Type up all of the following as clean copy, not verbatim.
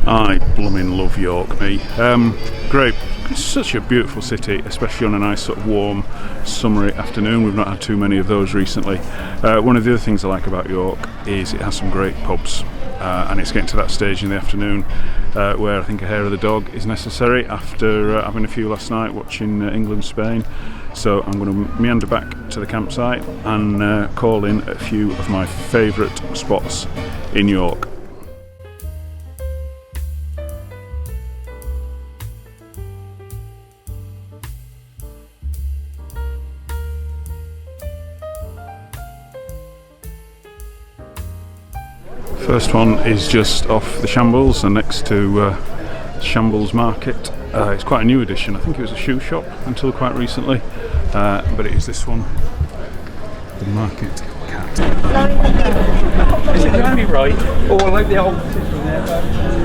I blooming love York, me. Great. It's such a beautiful city, especially on a nice sort of warm, summery afternoon. We've not had too many of those recently. One of the other things I like about York is it has some great pubs. And it's getting to that stage in the afternoon where I think a hair of the dog is necessary after having a few last night watching England-Spain. So I'm going to meander back to the campsite and call in a few of my favourite spots in York. First one is just off the Shambles and next to Shambles Market. It's quite a new addition. I think it was a shoe shop until quite recently, but it is this one, the Market Cat. Is it going to be right? Oh, I like the old system there.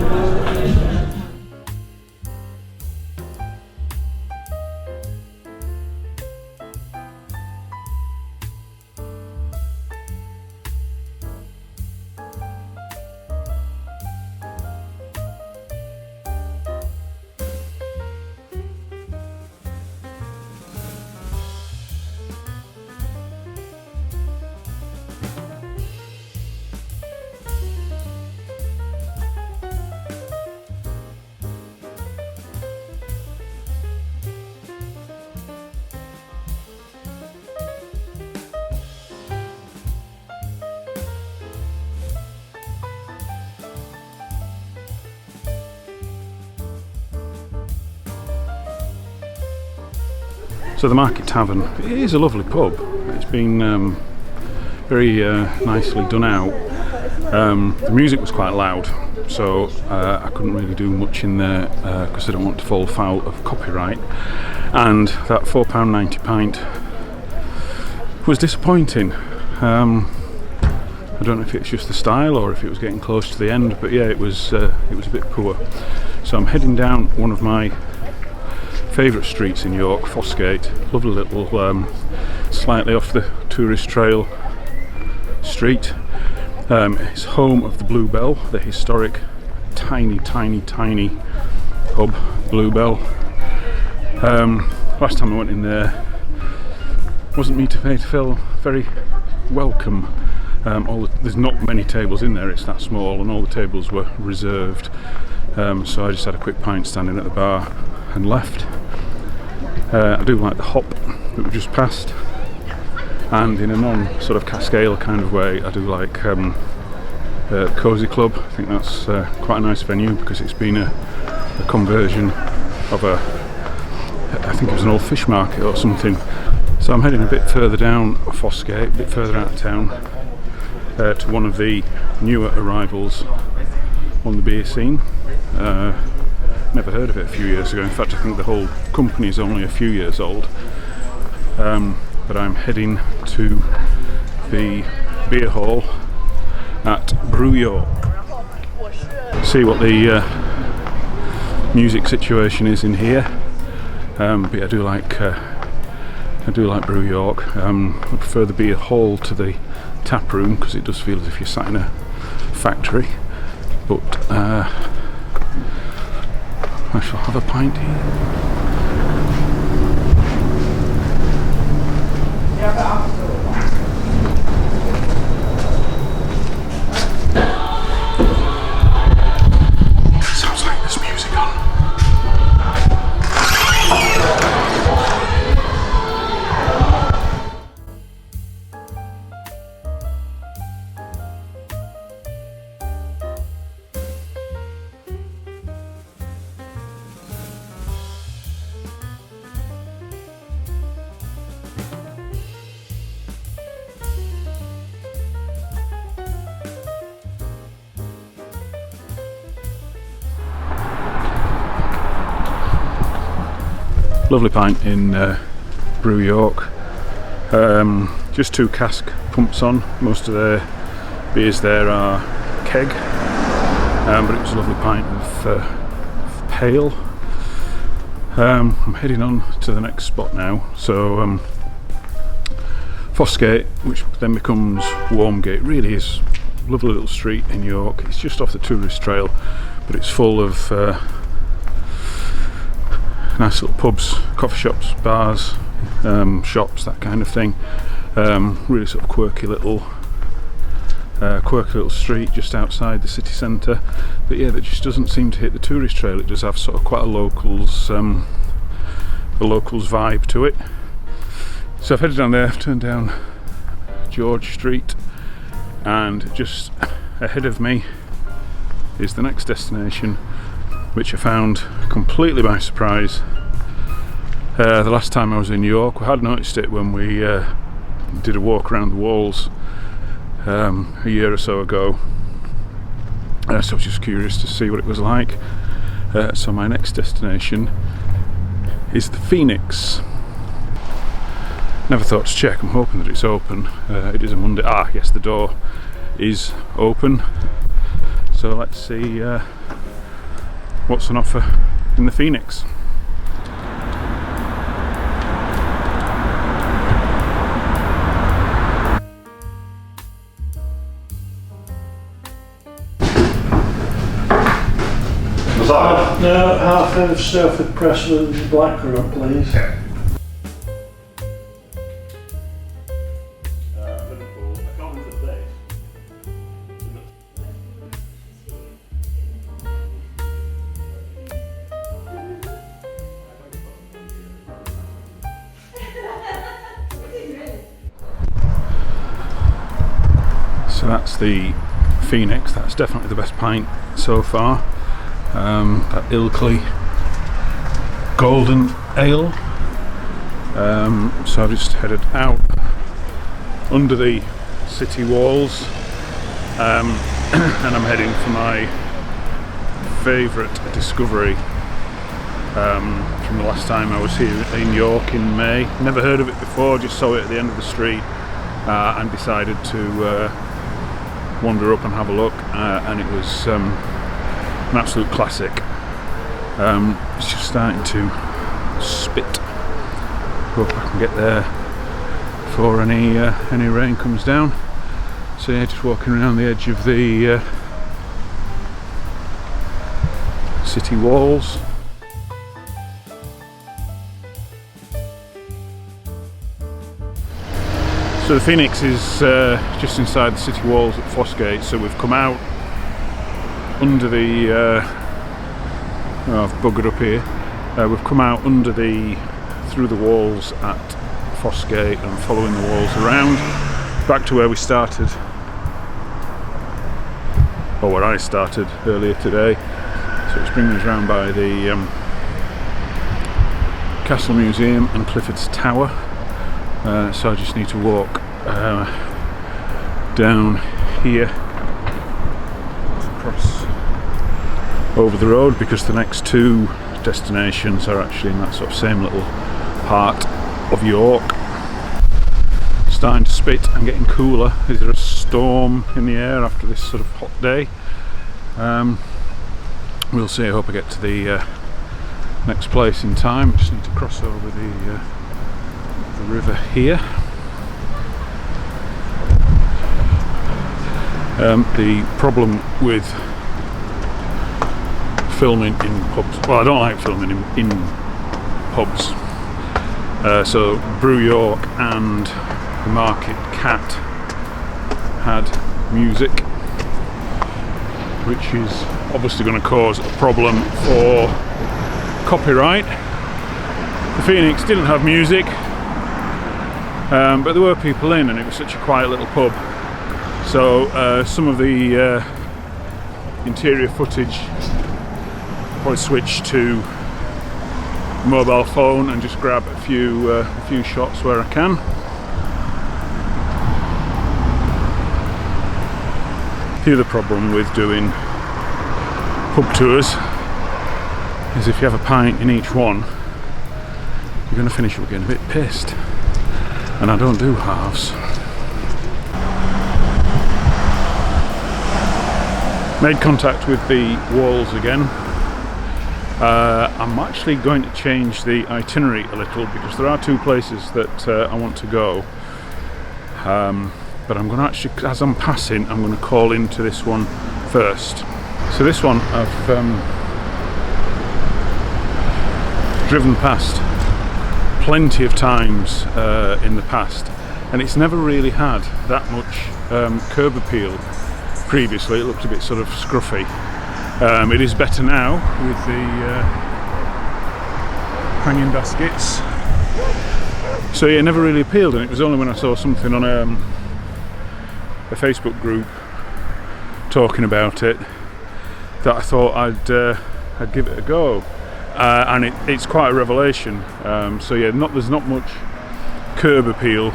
So the Market Tavern, it is a lovely pub. It's been very nicely done out. The music was quite loud, so I couldn't really do much in there because I don't want to fall foul of copyright. And that £4.90 pint was disappointing. I don't know if it's just the style or if it was getting close to the end, but yeah, it was a bit poor. So I'm heading down one of my favourite streets in York, Fossgate. Lovely little, slightly off the tourist trail street. It's home of the Bluebell, the historic tiny pub, Bluebell. Last time I went in there, wasn't made to feel very welcome. There's not many tables in there, it's that small, and all the tables were reserved. So I just had a quick pint standing at the bar and left. I do like the hop that we just passed, and in a non sort of Cascale kind of way, I do like Cosy Club. I think that's quite a nice venue because it's been a conversion of I think it was an old fish market or something. So I'm heading a bit further down Fossgate, a bit further out of town, to one of the newer arrivals on the beer scene. Never heard of it a few years ago. In fact, I think the whole company is only a few years old. But I'm heading to the beer hall at Brew York. See what the music situation is in here. But yeah, I do like Brew York. I prefer the beer hall to the tap room because it does feel as if you're sat in a factory. But I shall have a pint here. Sounds like there's music on. Lovely pint in Brew York. Just 2 cask pumps on. Most of their beers there are keg, but it was a lovely pint of pale. I'm heading on to the next spot now. So Fossgate, which then becomes Wormgate, really is a lovely little street in York. It's just off the tourist trail, but it's full of nice little pubs, coffee shops, bars, shops, that kind of thing. Really sort of quirky little street just outside the city centre. But yeah, that just doesn't seem to hit the tourist trail. It does have sort of quite a locals vibe to it. So I've headed down there, I've turned down George Street, and just ahead of me is the next destination, which I found completely by surprise. The last time I was in York, we had noticed it when we did a walk around the walls a year or so ago. So I was just curious to see what it was like. So my next destination is the Phoenix. Never thought to check, I'm hoping that it's open. It is a Monday. Ah, yes, the door is open. So let's see what's on offer in the Phoenix. No, half of Stafford Pressman blackcurrant, please. So that's the Phoenix. That's definitely the best pint so far. That Ilkley Golden Ale. So I've just headed out under the city walls, and I'm heading for my favourite discovery from the last time I was here in York in May. Never heard of it before, just saw it at the end of the street and decided to wander up and have a look, and it was an absolute classic. It's just starting to spit. Hope I can get there before any rain comes down. So yeah, just walking around the edge of the city walls. So the Phoenix is just inside the city walls at Fossgate, so we've come out under the I've buggered up here. We've come out through the walls at Fossgate and following the walls around back to where we started, or where I started earlier today. So it's bringing us round by the Castle Museum and Clifford's Tower. So I just need to walk down here, across over the road, because the next two destinations are actually in that sort of same little part of York. Starting to spit and getting cooler. Is there a storm in the air after this sort of hot day? We'll see. I hope I get to the next place in time. Just need to cross over the river here. The problem with filming in pubs, well, I don't like filming in pubs, so Brew York and the Market Cat had music, which is obviously going to cause a problem for copyright. The Phoenix didn't have music, but there were people in, and it was such a quiet little pub, so some of the interior footage probably switch to mobile phone and just grab a few shots where I can. The other problem with doing pub tours is if you have a pint in each one, you're going to finish up getting a bit pissed, and I don't do halves. Made contact with the walls again. I'm actually going to change the itinerary a little, because there are two places that I want to go, but I'm going to actually, as I'm passing, I'm going to call into this one first. So this one I've driven past plenty of times in the past, and it's never really had that much curb appeal. Previously it looked a bit sort of scruffy. It is better now with the hanging baskets. So yeah, it never really appealed, and it was only when I saw something on a Facebook group talking about it that I thought I'd give it a go, and it's quite a revelation. So yeah, there's not much curb appeal,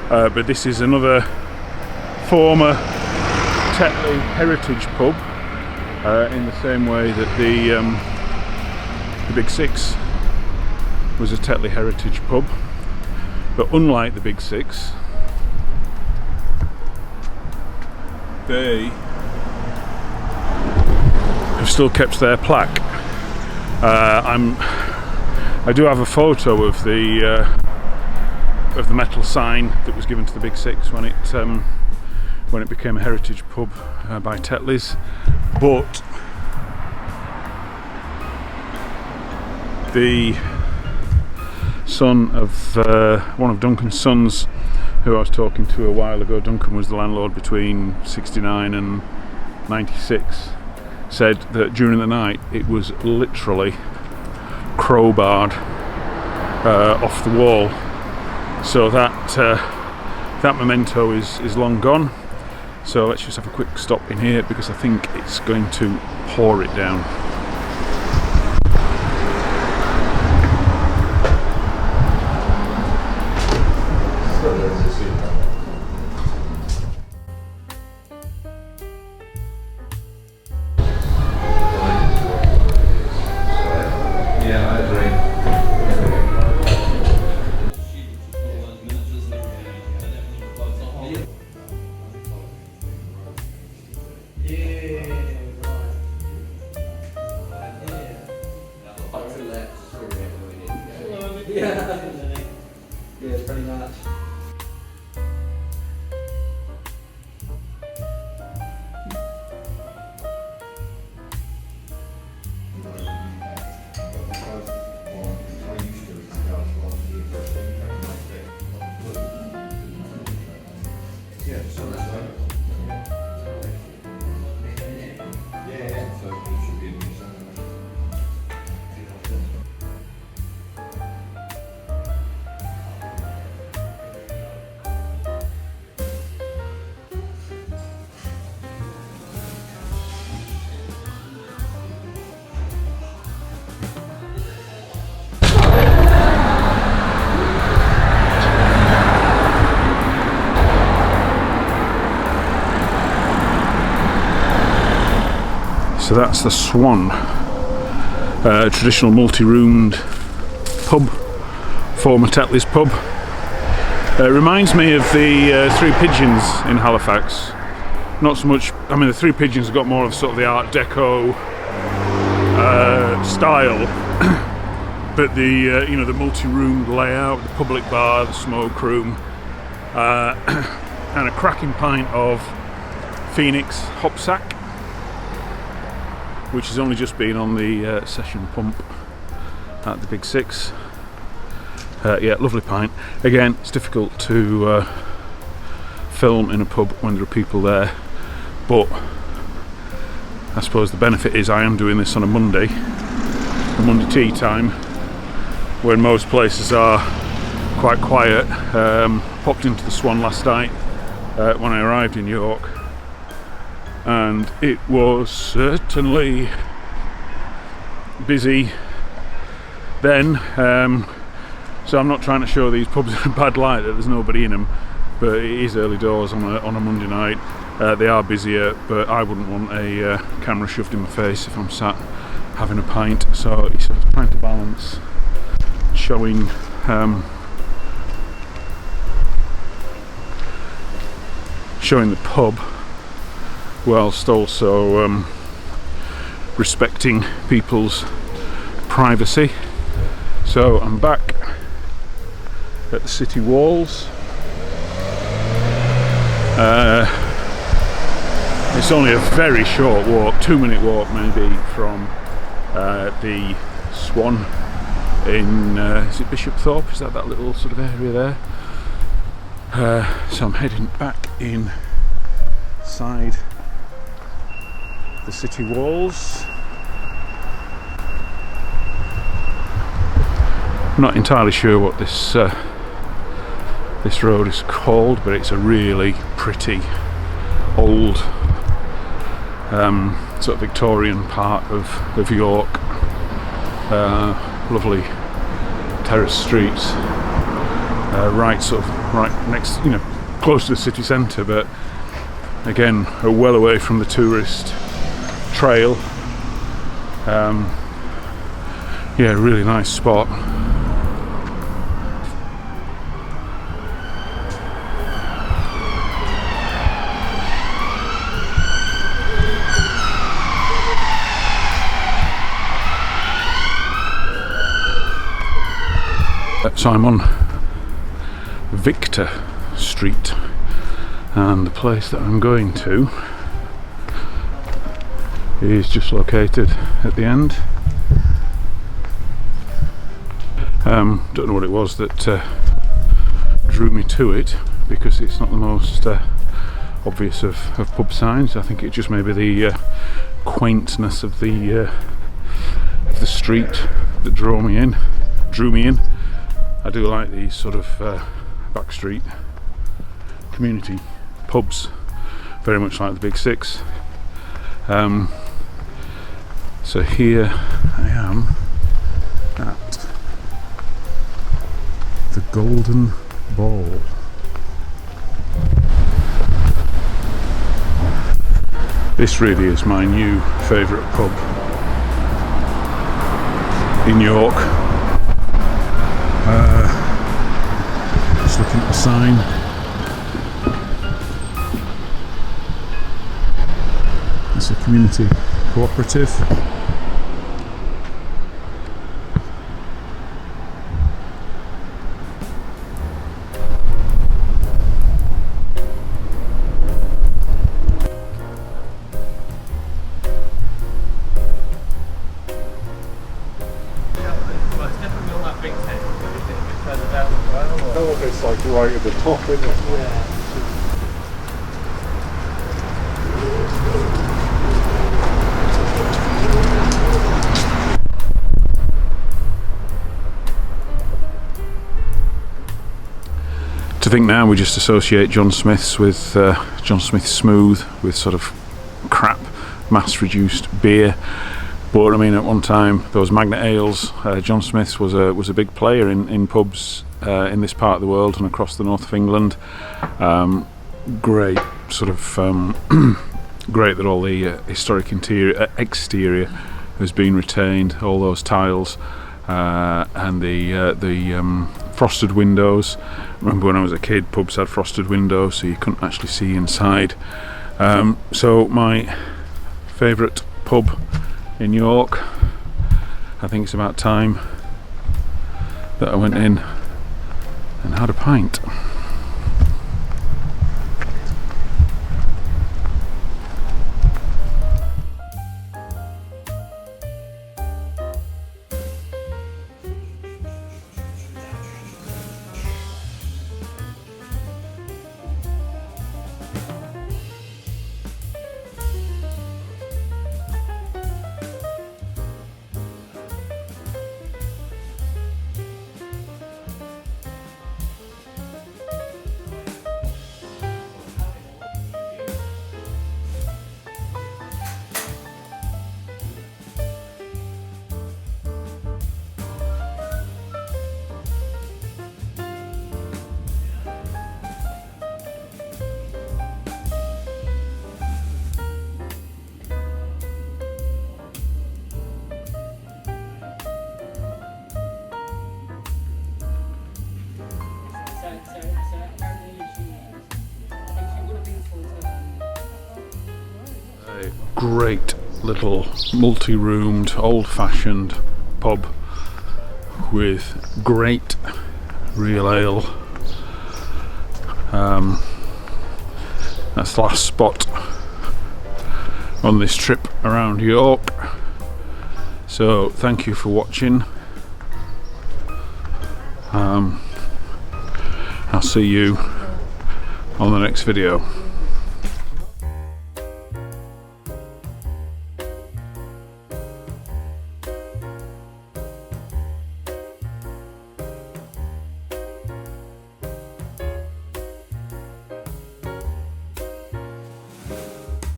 but this is another former Tetley heritage pub, in the same way that the Big Six was a Tetley heritage pub. But unlike the Big Six, they have still kept their plaque. I do have a photo of the metal sign that was given to the Big Six when it became a heritage pub by Tetley's, but the son of one of Duncan's sons, who I was talking to a while ago, Duncan was the landlord between 69 and 96, said that during the night it was literally crowbarred off the wall. So that memento is long gone. So let's just have a quick stop in here, because I think it's going to pour it down. Yeah, pretty much. So that's the Swan, traditional multi-roomed pub, former Tetley's pub. It reminds me of the Three Pigeons in Halifax. Not so much, I mean the Three Pigeons have got more of sort of the Art Deco style, but the the multi-roomed layout, the public bar, the smoke room, and a cracking pint of Phoenix hop sack, which has only just been on the session pump at the Big Six. Yeah, lovely pint. Again, it's difficult to film in a pub when there are people there, but I suppose the benefit is I am doing this on a Monday tea time, when most places are quite quiet. Popped into the Swan last night when I arrived in York, and it was certainly busy then. So I'm not trying to show these pubs in a bad light that there's nobody in them, but it is early doors on a Monday night. They are busier, but I wouldn't want a camera shoved in my face if I'm sat having a pint. So you're sort of trying to balance showing the pub whilst also respecting people's privacy. So I'm back at the city walls. It's only a very short walk, 2-minute walk maybe, from the Swan in, is it Bishopthorpe? Is that little sort of area there? So I'm heading back inside the city walls. I'm not entirely sure what this road is called, but it's a really pretty old sort of Victorian part of York. Lovely terrace streets, right next, close to the city centre, but again well away from the tourist trail. Yeah, really nice spot. So I'm on Victor Street, and the place that I'm going to is just located at the end. Don't know what it was that drew me to it, because it's not the most obvious of pub signs. I think it just maybe the quaintness of the street that drew me in. I do like these sort of backstreet community pubs, very much like the Big Six. So here I am at the Golden Ball. This really is my new favourite pub in York. Just looking at the sign. It's a community cooperative. It's like right at the top, isn't it? Yeah. To think now we just associate John Smith's with John Smith Smooth with sort of crap mass-reduced beer, but I mean at one time those Magnet Ales, John Smith's was a big player in pubs in this part of the world and across the north of England. Great sort of great that all the historic exterior has been retained, all those tiles and the frosted windows. Remember when I was a kid, pubs had frosted windows so you couldn't actually see inside. So my favourite pub in York, I think it's about time that I went in and had a pint. A great little multi-roomed, old-fashioned pub with great real ale. That's the last spot on this trip around York. So thank you for watching. I'll see you on the next video.